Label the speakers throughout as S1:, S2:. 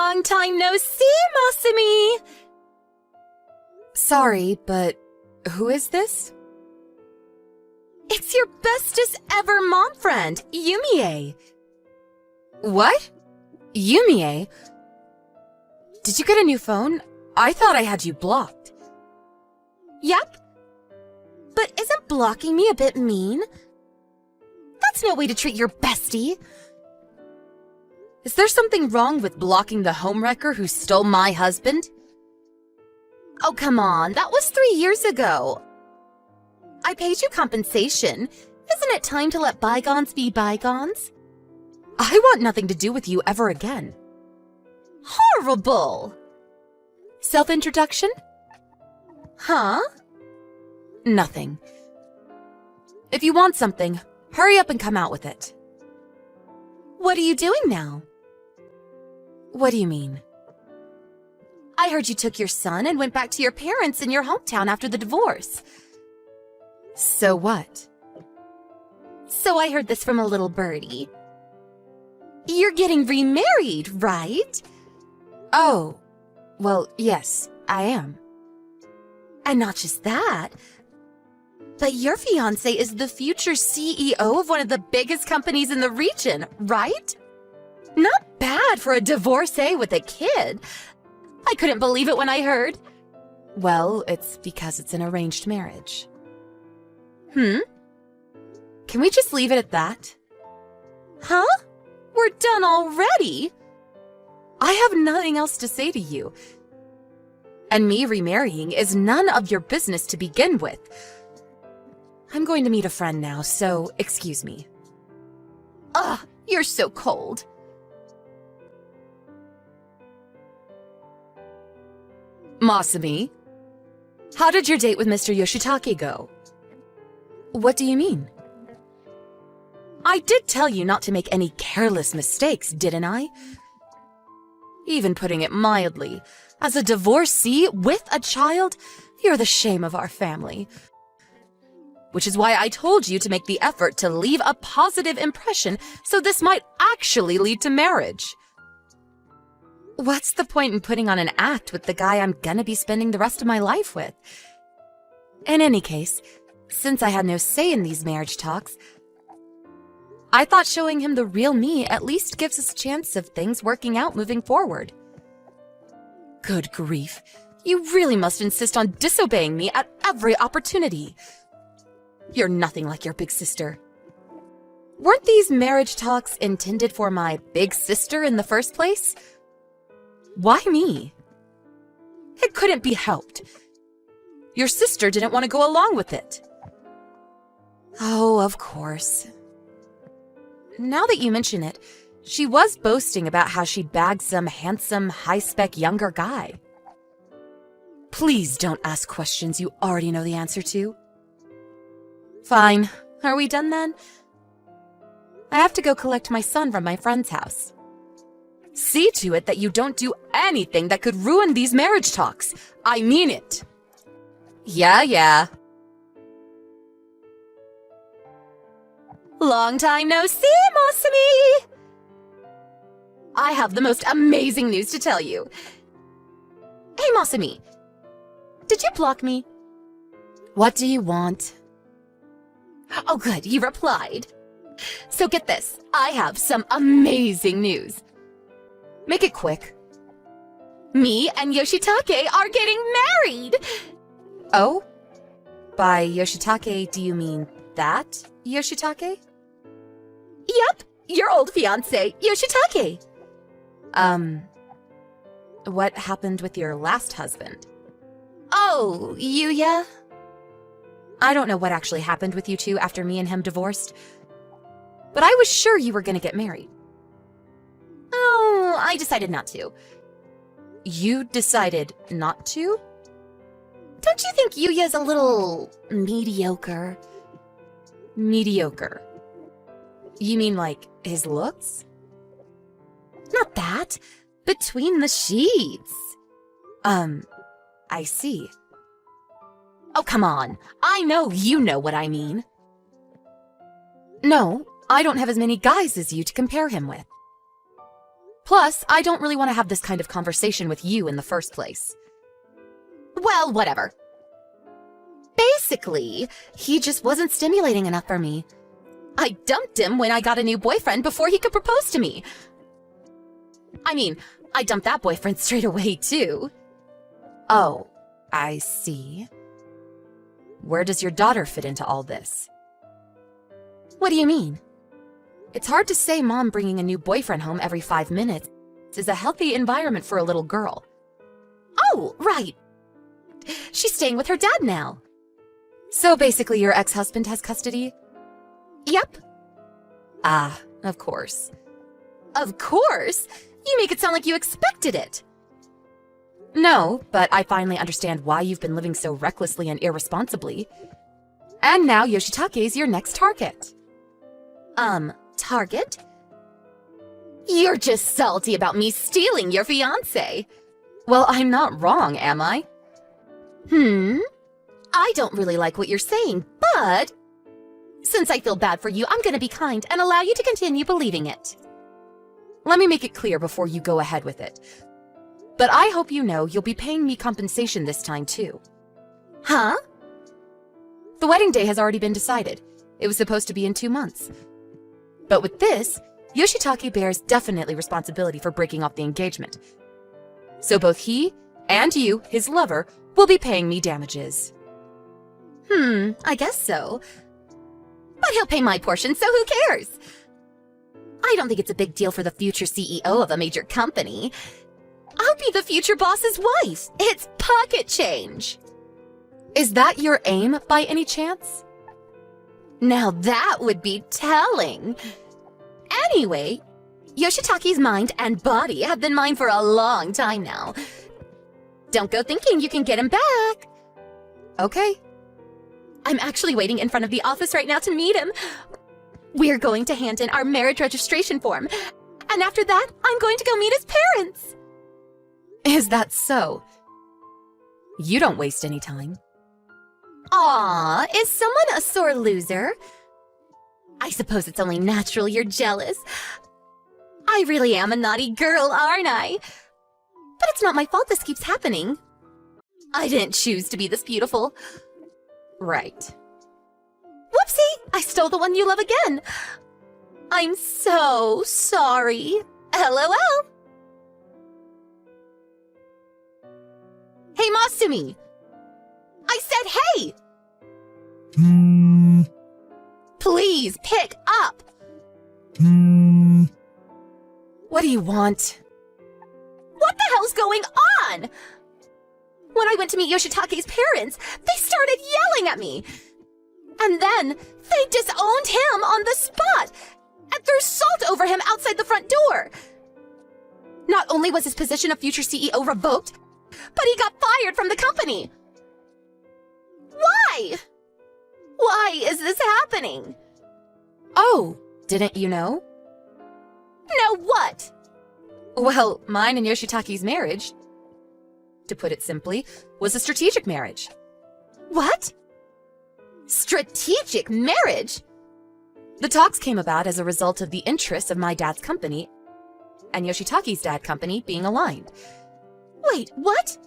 S1: Long time no see, Masumi!
S2: Sorry, but who is this?
S1: It's your bestest ever mom friend, Yumie.
S2: What? Yumie? Did you get a new phone? I thought I had you blocked.
S1: Yep. But isn't blocking me a bit mean? That's no way to treat your bestie.
S2: Is there something wrong with blocking the homewrecker who stole my husband?
S1: Oh, come on. That was 3 years ago. I paid you compensation. Isn't it time to let bygones be bygones?
S2: I want nothing to do with you ever again.
S1: Horrible!
S2: Self-introduction?
S1: Huh?
S2: Nothing. If you want something, hurry up and come out with it.
S1: What are you doing now?
S2: What do you mean?
S1: I heard you took your son and went back to your parents in your hometown after the divorce.
S2: So what?
S1: So I heard this from a little birdie. You're getting remarried, right?
S2: Oh, well, yes, I am.
S1: And not just that, but your fiancé is the future CEO of one of the biggest companies in the region, right? Not bad for a divorcee with a kid. I couldn't believe it when I heard.
S2: Well, it's because it's an arranged marriage.
S1: Hmm?
S2: Can we just leave it at that?
S1: Huh? We're done already?
S2: I have nothing else to say to you. And me remarrying is none of your business to begin with. I'm going to meet a friend now, so excuse me.
S1: Ugh, you're so cold.
S2: Masumi, how did your date with Mr. Yoshitake go? What do you mean? I did tell you not to make any careless mistakes, didn't I? Even putting it mildly, as a divorcee with a child, you're the shame of our family. Which is why I told you to make the effort to leave a positive impression so this might actually lead to marriage. What's the point in putting on an act with the guy I'm gonna be spending the rest of my life with? In any case, since I had no say in these marriage talks, I thought showing him the real me at least gives us a chance of things working out moving forward. Good grief, you really must insist on disobeying me at every opportunity. You're nothing like your big sister. Weren't these marriage talks intended for my big sister in the first place? Why me? It couldn't be helped. Your sister didn't want to go along with it. Oh, of course. Now that you mention it, she was boasting about how she'd bagged some handsome, high-spec younger guy. Please don't ask questions you already know the answer to. Fine. Are we done then? I have to go collect my son from my friend's house. See to it that you don't do anything that could ruin these marriage talks. I mean it. Yeah.
S1: Long time no see, Masumi! I have the most amazing news to tell you. Hey, Masumi. Did you block me?
S2: What do you want?
S1: Oh, good, you replied. So get this, I have some amazing news.
S2: Make it quick.
S1: Me and Yoshitake are getting married!
S2: Oh? By Yoshitake, do you mean that Yoshitake?
S1: Yep, your old fiancé, Yoshitake.
S2: What happened with your last husband?
S1: Oh, Yuya?
S2: I don't know what actually happened with you two after me and him divorced, but I was sure you were gonna get married.
S1: Oh, I decided not to.
S2: You decided not to?
S1: Don't you think Yuya's a little mediocre?
S2: Mediocre? You mean like his looks?
S1: Not that. Between the sheets.
S2: I see.
S1: Oh, come on. I know you know what I mean.
S2: No, I don't have as many guys as you to compare him with. Plus, I don't really want to have this kind of conversation with you in the first place.
S1: Well, whatever. Basically, he just wasn't stimulating enough for me. I dumped him when I got a new boyfriend before he could propose to me. I mean, I dumped that boyfriend straight away, too.
S2: Oh, I see. Where does your daughter fit into all this?
S1: What do you mean?
S2: It's hard to say Mom bringing a new boyfriend home every 5 minutes is a healthy environment for a little girl.
S1: Oh, right. She's staying with her dad now.
S2: So basically your ex-husband has custody?
S1: Yep.
S2: Ah, of course.
S1: Of course? You make it sound like you expected it.
S2: No, but I finally understand why you've been living so recklessly and irresponsibly. And now Yoshitake's your next target.
S1: Target? You're just salty about me stealing your fiancé.
S2: Well, I'm not wrong, am I?
S1: I don't really like what you're saying, but since I feel bad for you, I'm gonna be kind and allow you to continue believing it.
S2: Let me make it clear before you go ahead with it. But I hope you know you'll be paying me compensation this time, too.
S1: Huh?
S2: The wedding day has already been decided. It was supposed to be in 2 months. But with this, Yoshitake bears definitely responsibility for breaking off the engagement. So both he and you, his lover, will be paying me damages.
S1: I guess so. But he'll pay my portion, so who cares? I don't think it's a big deal for the future CEO of a major company. I'll be the future boss's wife. It's pocket change.
S2: Is that your aim by any chance?
S1: Now that would be telling. Anyway, Yoshitake's mind and body have been mine for a long time now. Don't go thinking you can get him back.
S2: Okay.
S1: I'm actually waiting in front of the office right now to meet him. We're going to hand in our marriage registration form. And after that, I'm going to go meet his parents.
S2: Is that so? You don't waste any time.
S1: Aw, is someone a sore loser? I suppose it's only natural you're jealous. I really am a naughty girl, aren't I? But it's not my fault this keeps happening. I didn't choose to be this beautiful.
S2: Right.
S1: Whoopsie! I stole the one you love again. I'm so sorry. LOL. Hey, Masumi! I said hey! Please pick up!
S2: What do you want?
S1: What the hell's going on? When I went to meet Yoshitake's parents, they started yelling at me. And then they disowned him on the spot and threw salt over him outside the front door. Not only was his position of future CEO revoked, but he got fired from the company. Why? Why is this happening?
S2: Oh, didn't you know?
S1: Know what?
S2: Well, mine and Yoshitake's marriage, to put it simply, was a strategic marriage.
S1: What? Strategic marriage?
S2: The talks came about as a result of the interests of my dad's company and Yoshitake's dad company being aligned.
S1: Wait, what?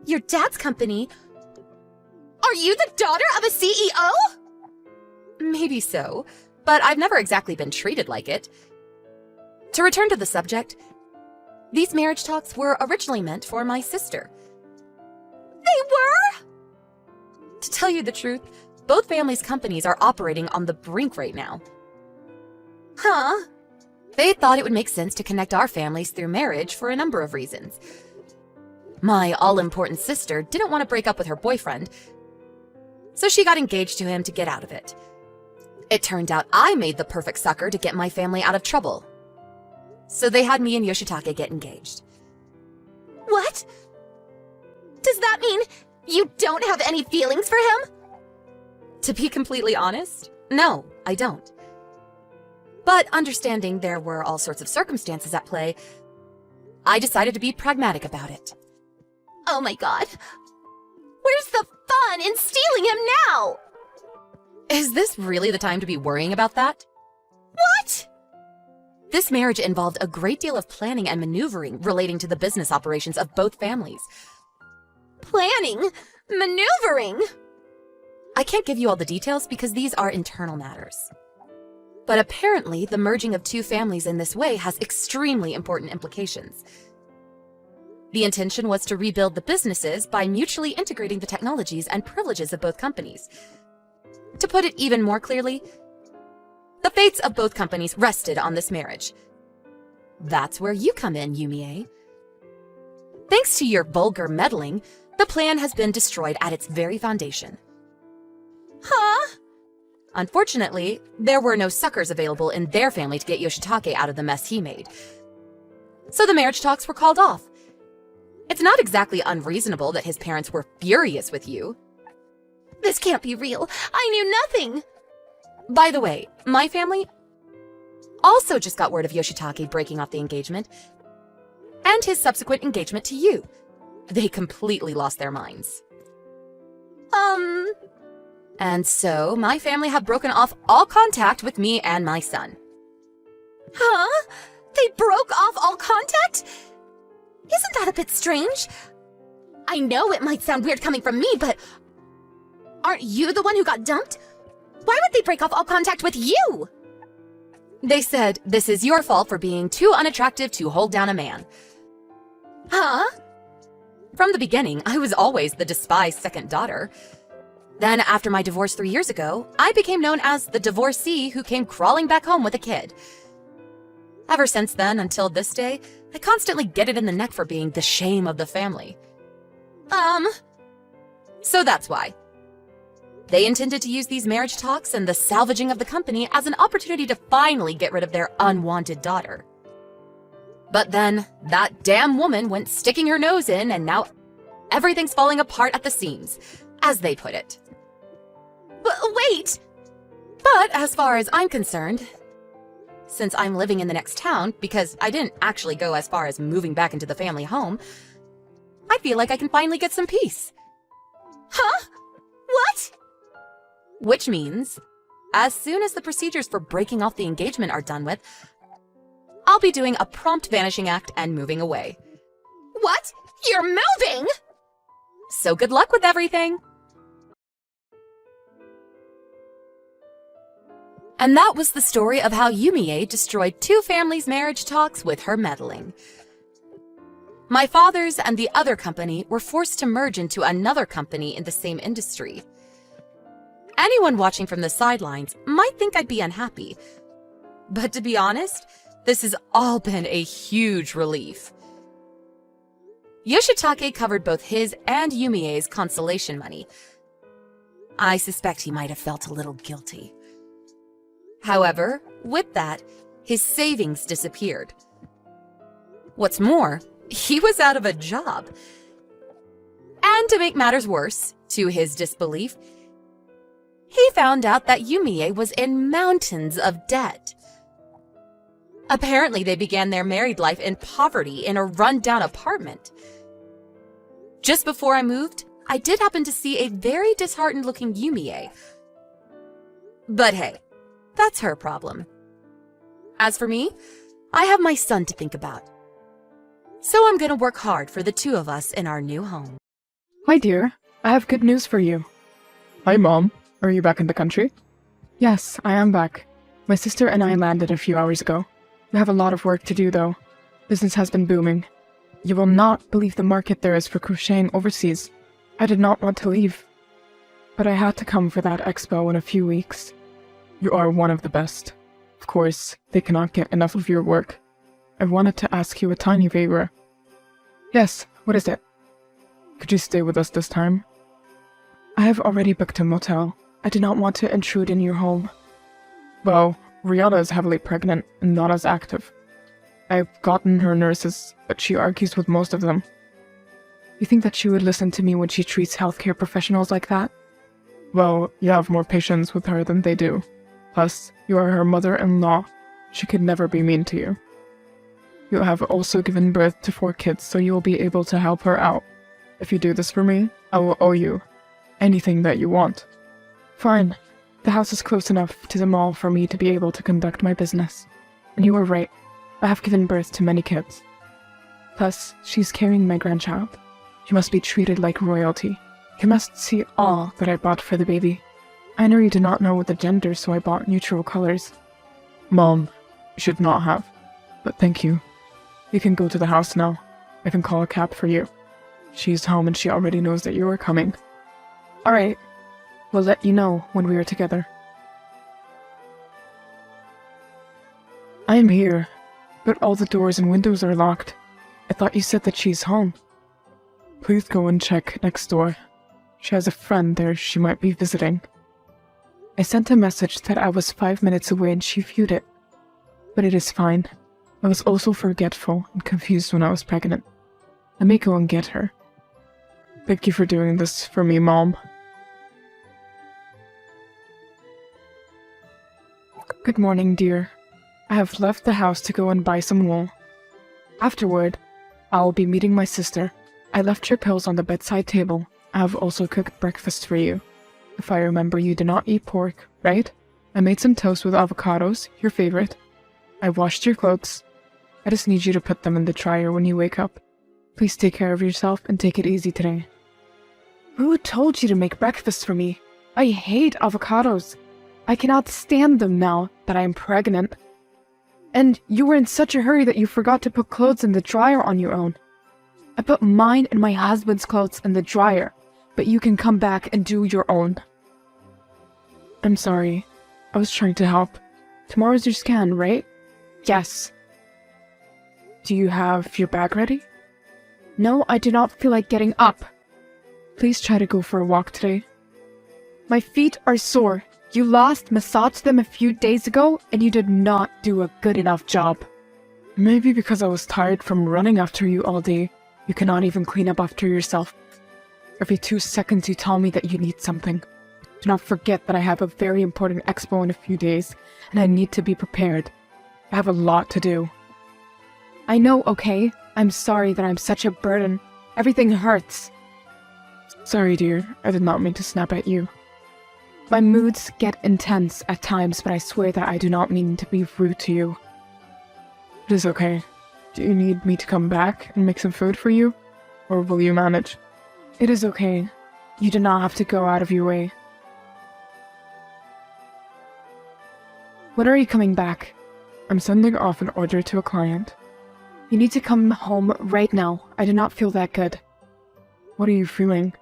S1: Your dad's company? Are you the daughter of a CEO?
S2: Maybe so, but I've never exactly been treated like it. To return to the subject, these marriage talks were originally meant for my sister.
S1: They were?
S2: To tell you the truth, both families' companies are operating on the brink right now.
S1: Huh?
S2: They thought it would make sense to connect our families through marriage for a number of reasons. My all-important sister didn't want to break up with her boyfriend, so she got engaged to him to get out of it. It turned out I made the perfect sucker to get my family out of trouble. So they had me and Yoshitake get engaged.
S1: What? Does that mean you don't have any feelings for him?
S2: To be completely honest, no, I don't. But understanding there were all sorts of circumstances at play, I decided to be pragmatic about it.
S1: Oh my god. Where's the fun in stealing him now?
S2: Is this really the time to be worrying about that?
S1: What?
S2: This marriage involved a great deal of planning and maneuvering relating to the business operations of both families.
S1: Planning? Maneuvering?
S2: I can't give you all the details because these are internal matters. But apparently, the merging of two families in this way has extremely important implications. The intention was to rebuild the businesses by mutually integrating the technologies and privileges of both companies. To put it even more clearly, the fates of both companies rested on this marriage. That's where you come in, Yumie. Thanks to your vulgar meddling, the plan has been destroyed at its very foundation.
S1: Huh?
S2: Unfortunately, there were no suckers available in their family to get Yoshitake out of the mess he made. So the marriage talks were called off. It's not exactly unreasonable that his parents were furious with you.
S1: This can't be real. I knew nothing.
S2: By the way, my family also just got word of Yoshitake breaking off the engagement and his subsequent engagement to you. They completely lost their minds. And so, my family have broken off all contact with me and my son.
S1: Huh? They broke off all contact? Isn't that a bit strange? I know it might sound weird coming from me, but aren't you the one who got dumped? Why would they break off all contact with you?
S2: They said, this is your fault for being too unattractive to hold down a man.
S1: Huh?
S2: From the beginning, I was always the despised second daughter. Then, after my divorce 3 years ago, I became known as the divorcee who came crawling back home with a kid. Ever since then, until this day, I constantly get it in the neck for being the shame of the family. So that's why. They intended to use these marriage talks and the salvaging of the company as an opportunity to finally get rid of their unwanted daughter. But then, that damn woman went sticking her nose in, and now everything's falling apart at the seams, as they put it.
S1: But wait!
S2: But as far as I'm concerned, since I'm living in the next town, because I didn't actually go as far as moving back into the family home, I feel like I can finally get some peace.
S1: Huh? What?
S2: Which means, as soon as the procedures for breaking off the engagement are done with, I'll be doing a prompt vanishing act and moving away.
S1: What? You're moving?
S2: So good luck with everything! And that was the story of how Yumie destroyed two families' marriage talks with her meddling. My father's and the other company were forced to merge into another company in the same industry. Anyone watching from the sidelines might think I'd be unhappy. But to be honest, this has all been a huge relief. Yoshitake covered both his and Yumie's consolation money. I suspect he might have felt a little guilty. However, with that, his savings disappeared. What's more, he was out of a job. And to make matters worse, to his disbelief, he found out that Yumie was in mountains of debt. Apparently, they began their married life in poverty in a run-down apartment. Just before I moved, I did happen to see a very disheartened-looking Yumie. But hey, that's her problem. As for me, I have my son to think about. So I'm gonna work hard for the two of us in our new home.
S3: My dear, I have good news for you. Hi, Mom. Are you back in the country? Yes, I am back. My sister and I landed a few hours ago. We have a lot of work to do, though. Business has been booming. You will not believe the market there is for crocheting overseas. I did not want to leave, but I had to come for that expo in a few weeks. You are one of the best. Of course, they cannot get enough of your work. I wanted to ask you a tiny favor. Yes, what is it? Could you stay with us this time? I have already booked a motel. I do not want to intrude in your home. Well, Rihanna is heavily pregnant and not as active. I've gotten her nurses, but she argues with most of them. You think that she would listen to me when she treats healthcare professionals like that? Well, you have more patience with her than they do. Plus, you are her mother-in-law. She could never be mean to you. You have also given birth to 4 kids, so you will be able to help her out. If you do this for me, I will owe you anything that you want. Fine. The house is close enough to the mall for me to be able to conduct my business. And you were right. I have given birth to many kids. Plus, she's carrying my grandchild. She must be treated like royalty. You must see all that I bought for the baby. I know you do not know the gender, so I bought neutral colors. Mom, you should not have. But thank you. You can go to the house now. I can call a cab for you. She's home and she already knows that you are coming. Alright. We'll let you know when we are together. I am here, but all the doors and windows are locked. I thought you said that she's home. Please go and check next door. She has a friend there she might be visiting. I sent a message that I was 5 minutes away and she viewed it. But it is fine. I was also forgetful and confused when I was pregnant. I may go and get her. Thank you for doing this for me, Mom. Good morning, dear. I have left the house to go and buy some wool. Afterward, I will be meeting my sister. I left your pills on the bedside table. I have also cooked breakfast for you. If I remember, you do not eat pork, right? I made some toast with avocados, your favorite. I washed your clothes. I just need you to put them in the dryer when you wake up. Please take care of yourself and take it easy today. Who told you to make breakfast for me? I hate avocados. I cannot stand them now that I am pregnant. And you were in such a hurry that you forgot to put clothes in the dryer on your own. I put mine and my husband's clothes in the dryer, but you can come back and do your own. I'm sorry. I was trying to help. Tomorrow's your scan, right? Yes. Do you have your bag ready? No, I do not feel like getting up. Please try to go for a walk today. My feet are sore. You last massaged them a few days ago, and you did not do a good enough job. Maybe because I was tired from running after you all day, you cannot even clean up after yourself. Every 2 seconds you tell me that you need something. Do not forget that I have a very important expo in a few days, and I need to be prepared. I have a lot to do. I know, okay? I'm sorry that I'm such a burden. Everything hurts. Sorry, dear. I did not mean to snap at you. My moods get intense at times, but I swear that I do not mean to be rude to you. It is okay. Do you need me to come back and make some food for you? Or will you manage? It is okay. You do not have to go out of your way. When are you coming back? I'm sending off an order to a client. You need to come home right now. I do not feel that good. What are you feeling?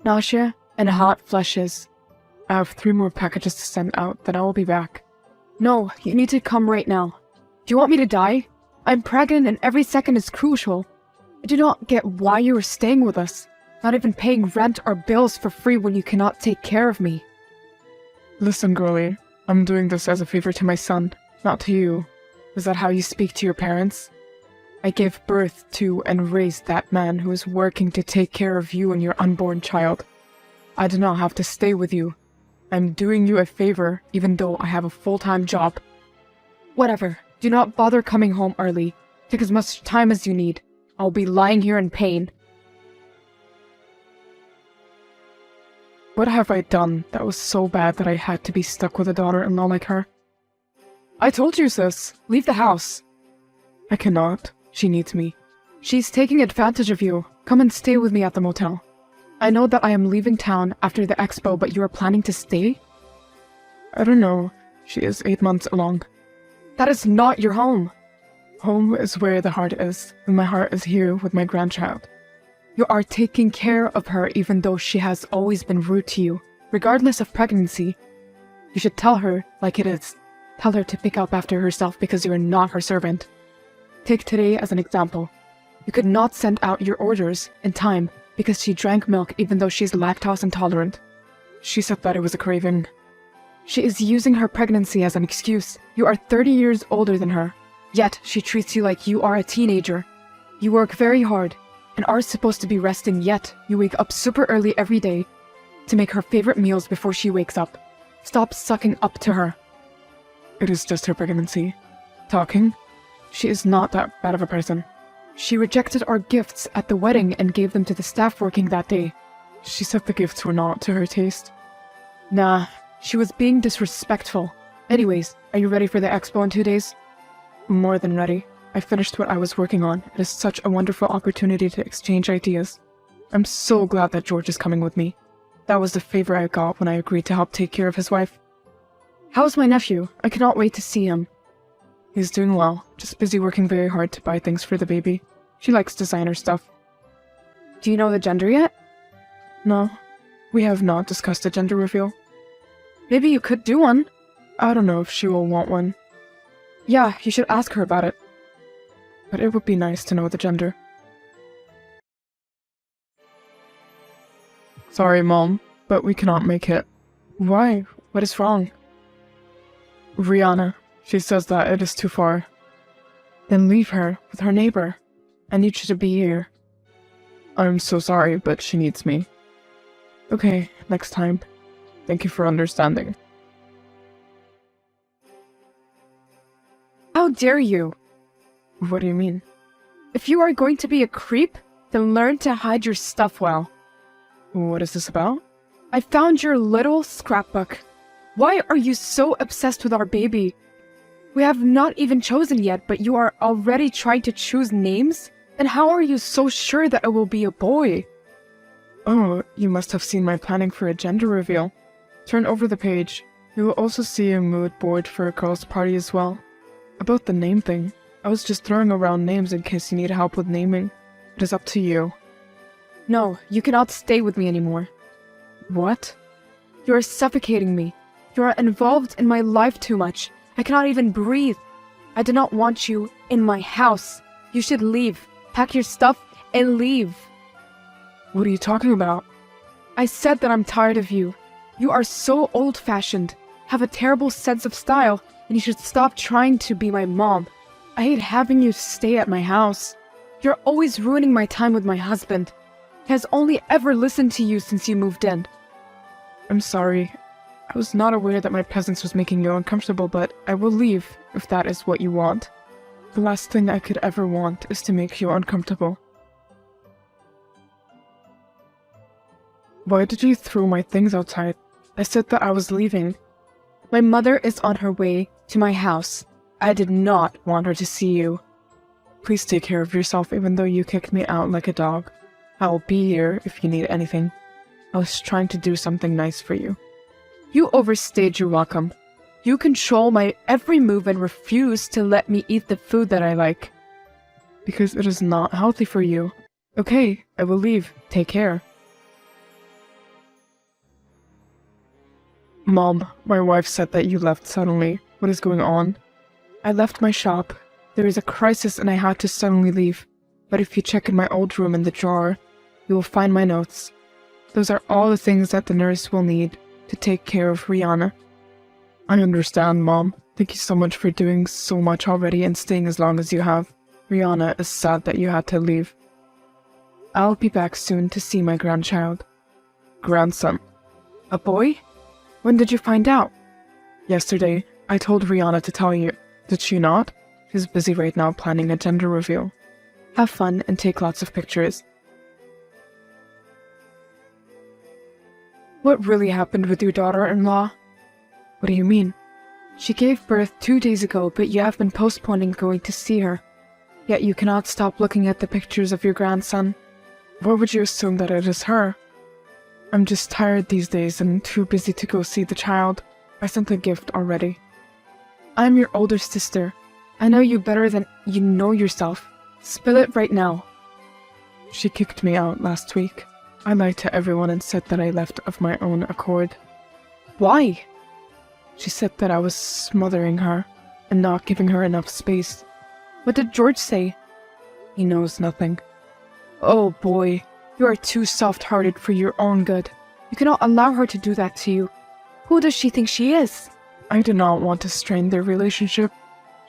S3: Nausea and hot flushes. I have 3 more packages to send out, then I will be back. No, you need to come right now. Do you want me to die? I'm pregnant and every second is crucial. I do not get why you are staying with us, not even paying rent or bills for free when you cannot take care of me. Listen, girlie, I'm doing this as a favor to my son, not to you. Is that how you speak to your parents? I gave birth to and raised that man who is working to take care of you and your unborn child. I do not have to stay with you. I'm doing you a favor, even though I have a full-time job. Whatever. Do not bother coming home early. Take as much time as you need. I'll be lying here in pain. What have I done that was so bad that I had to be stuck with a daughter-in-law like her? I told you, sis. Leave the house. I cannot. She needs me. She's taking advantage of you. Come and stay with me at the motel. I know that I am leaving town after the expo, but you are planning to stay? I don't know. She is 8 months along. That is not your home. Home is where the heart is, and my heart is here with my grandchild. You are taking care of her even though she has always been rude to you, regardless of pregnancy. You should tell her like it is. Tell her to pick up after herself because you are not her servant. Take today as an example. You could not send out your orders in time because she drank milk even though she's lactose intolerant. She said that it was a craving. She is using her pregnancy as an excuse. You are 30 years older than her, yet she treats you like you are a teenager. You work very hard and are supposed to be resting, yet you wake up super early every day to make her favorite meals before she wakes up. Stop sucking up to her. It is just her pregnancy. Talking? She is not that bad of a person. She rejected our gifts at the wedding and gave them to the staff working that day. She said the gifts were not to her taste. Nah, she was being disrespectful. Anyways, are you ready for the expo in 2 days? More than ready. I finished what I was working on. It is such a wonderful opportunity to exchange ideas. I'm so glad that George is coming with me. That was the favor I got when I agreed to help take care of his wife. How's my nephew? I cannot wait to see him. He's doing well, just busy working very hard to buy things for the baby. She likes designer stuff. Do you know the gender yet? No, we have not discussed a gender reveal. Maybe you could do one. I don't know if she will want one. Yeah, you should ask her about it. But it would be nice to know the gender. Sorry, Mom, but we cannot make it. Why? What is wrong? Rihanna. She says that it is too far. Then leave her with her neighbor. I need you to be here. I'm so sorry, but she needs me. Okay, next time. Thank you for understanding. How dare you? What do you mean? If you are going to be a creep, then learn to hide your stuff well. What is this about? I found your little scrapbook. Why are you so obsessed with our baby? We have not even chosen yet, but you are already trying to choose names? And how are you so sure that it will be a boy? Oh, you must have seen my planning for a gender reveal. Turn over the page. You will also see a mood board for a girl's party as well. About the name thing, I was just throwing around names in case you need help with naming. It is up to you. No, you cannot stay with me anymore. What? You are suffocating me. You are involved in my life too much. I cannot even breathe. I do not want you in my house. You should leave. Pack your stuff and leave. What are you talking about? I said that I'm tired of you. You are so old-fashioned, have a terrible sense of style, and you should stop trying to be my mom. I hate having you stay at my house. You're always ruining my time with my husband. He has only ever listened to you since you moved in. I'm sorry. I was not aware that my presence was making you uncomfortable, but I will leave if that is what you want. The last thing I could ever want is to make you uncomfortable. Why did you throw my things outside? I said that I was leaving. My mother is on her way to my house. I did not want her to see you. Please take care of yourself even though you kicked me out like a dog. I will be here if you need anything. I was trying to do something nice for you. You overstayed your welcome. You control my every move and refuse to let me eat the food that I like. Because it is not healthy for you. Okay, I will leave. Take care. Mom, my wife said that you left suddenly. What is going on? I left my shop. There is a crisis and I had to suddenly leave. But if you check in my old room in the drawer, you will find my notes. Those are all the things that the nurse will need to take care of Rihanna. I understand, Mom. Thank you so much for doing so much already and staying as long as you have. Rihanna is sad that you had to leave. I'll be back soon to see my grandchild. Grandson. A boy? When did you find out? Yesterday. I told Rihanna to tell you. Did she not? She's busy right now planning a gender reveal. Have fun and take lots of pictures. What really happened with your daughter-in-law? What do you mean? She gave birth 2 days ago, but you have been postponing going to see her. Yet you cannot stop looking at the pictures of your grandson. Why would you assume that it is her? I'm just tired these days and too busy to go see the child. I sent a gift already. I'm your older sister. I know you better than you know yourself. Spill it right now. She kicked me out last week. I lied to everyone and said that I left of my own accord. Why? She said that I was smothering her and not giving her enough space. What did George say? He knows nothing. Oh boy, you are too soft-hearted for your own good. You cannot allow her to do that to you. Who does she think she is? I do not want to strain their relationship.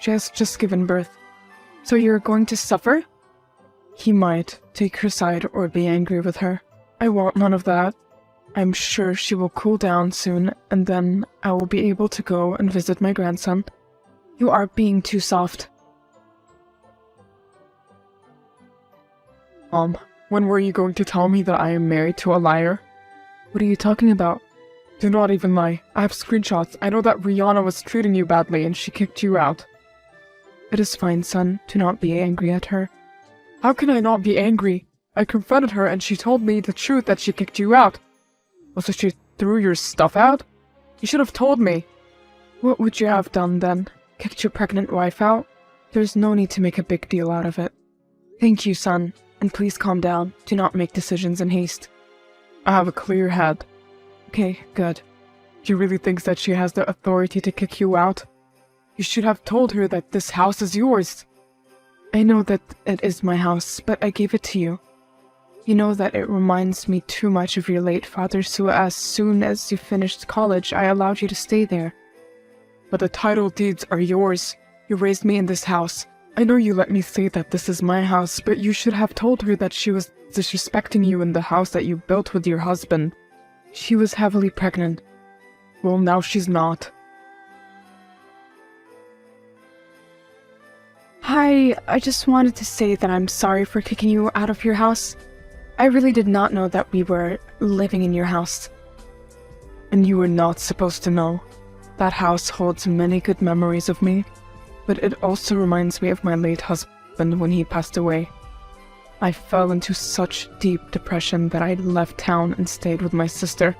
S3: She has just given birth. So you're going to suffer? He might take her side or be angry with her. I want none of that. I'm sure she will cool down soon, and then I will be able to go and visit my grandson. You are being too soft. Mom, when were you going to tell me that I am married to a liar? What are you talking about? Do not even lie. I have screenshots. I know that Rihanna was treating you badly and she kicked you out. It is fine, son. Do not be angry at her. How can I not be angry? I confronted her and she told me the truth that she kicked you out. Also, she threw your stuff out? You should have told me. What would you have done then? Kicked your pregnant wife out? There's no need to make a big deal out of it. Thank you, son. And please calm down. Do not make decisions in haste. I have a clear head. Okay, good. She really thinks that she has the authority to kick you out? You should have told her that this house is yours. I know that it is my house, but I gave it to you. You know that it reminds me too much of your late father, so as soon as you finished college, I allowed you to stay there. But the title deeds are yours. You raised me in this house. I know you let me say that this is my house, but you should have told her that she was disrespecting you in the house that you built with your husband. She was heavily pregnant. Well, now she's not. Hi, I just wanted to say that I'm sorry for kicking you out of your house. I really did not know that we were living in your house. And you were not supposed to know. That house holds many good memories of me, but it also reminds me of my late husband when he passed away. I fell into such deep depression that I left town and stayed with my sister.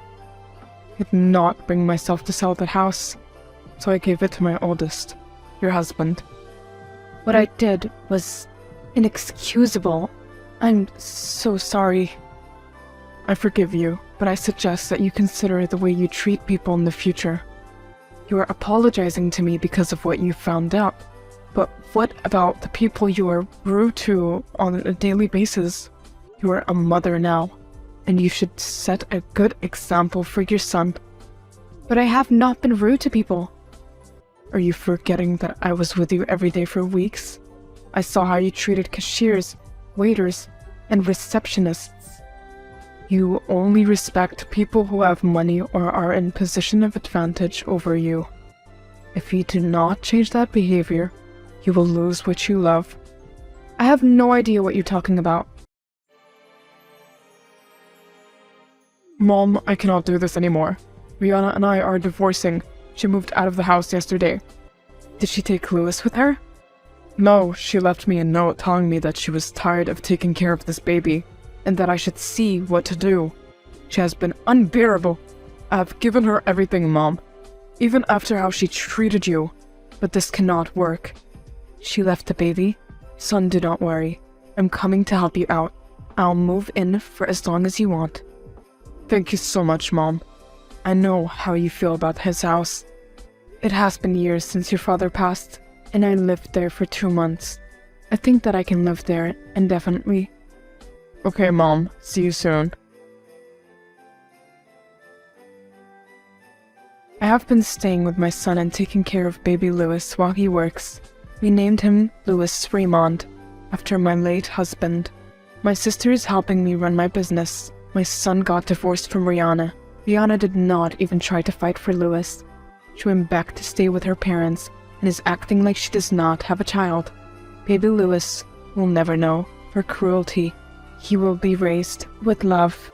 S3: I could not bring myself to sell that house, so I gave it to my oldest, your husband. What I did was inexcusable. I'm so sorry. I forgive you, but I suggest that you consider the way you treat people in the future. You are apologizing to me because of what you found out, but what about the people you are rude to on a daily basis? You are a mother now, and you should set a good example for your son. But I have not been rude to people. Are you forgetting that I was with you every day for weeks? I saw how you treated cashiers, waiters, and receptionists. You only respect people who have money or are in position of advantage over you. If you do not change that behavior, you will lose what you love. I have no idea what you're talking about. Mom, I cannot do this anymore. Rihanna and I are divorcing. She moved out of the house yesterday. Did she take Louis with her? No, she left me a note telling me that she was tired of taking care of this baby, and that I should see what to do. She has been unbearable. I have given her everything, Mom, even after how she treated you, but this cannot work. She left the baby. Son, do not worry. I'm coming to help you out. I'll move in for as long as you want. Thank you so much, Mom. I know how you feel about his house. It has been years since your father passed, and I lived there for 2 months. I think that I can live there indefinitely. Okay, Mom. See you soon. I have been staying with my son and taking care of baby Louis while he works. We named him Louis Fremont, after my late husband. My sister is helping me run my business. My son got divorced from Rihanna. Rihanna did not even try to fight for Louis. She went back to stay with her parents and is acting like she does not have a child. Baby Louis will never know her cruelty. He will be raised with love.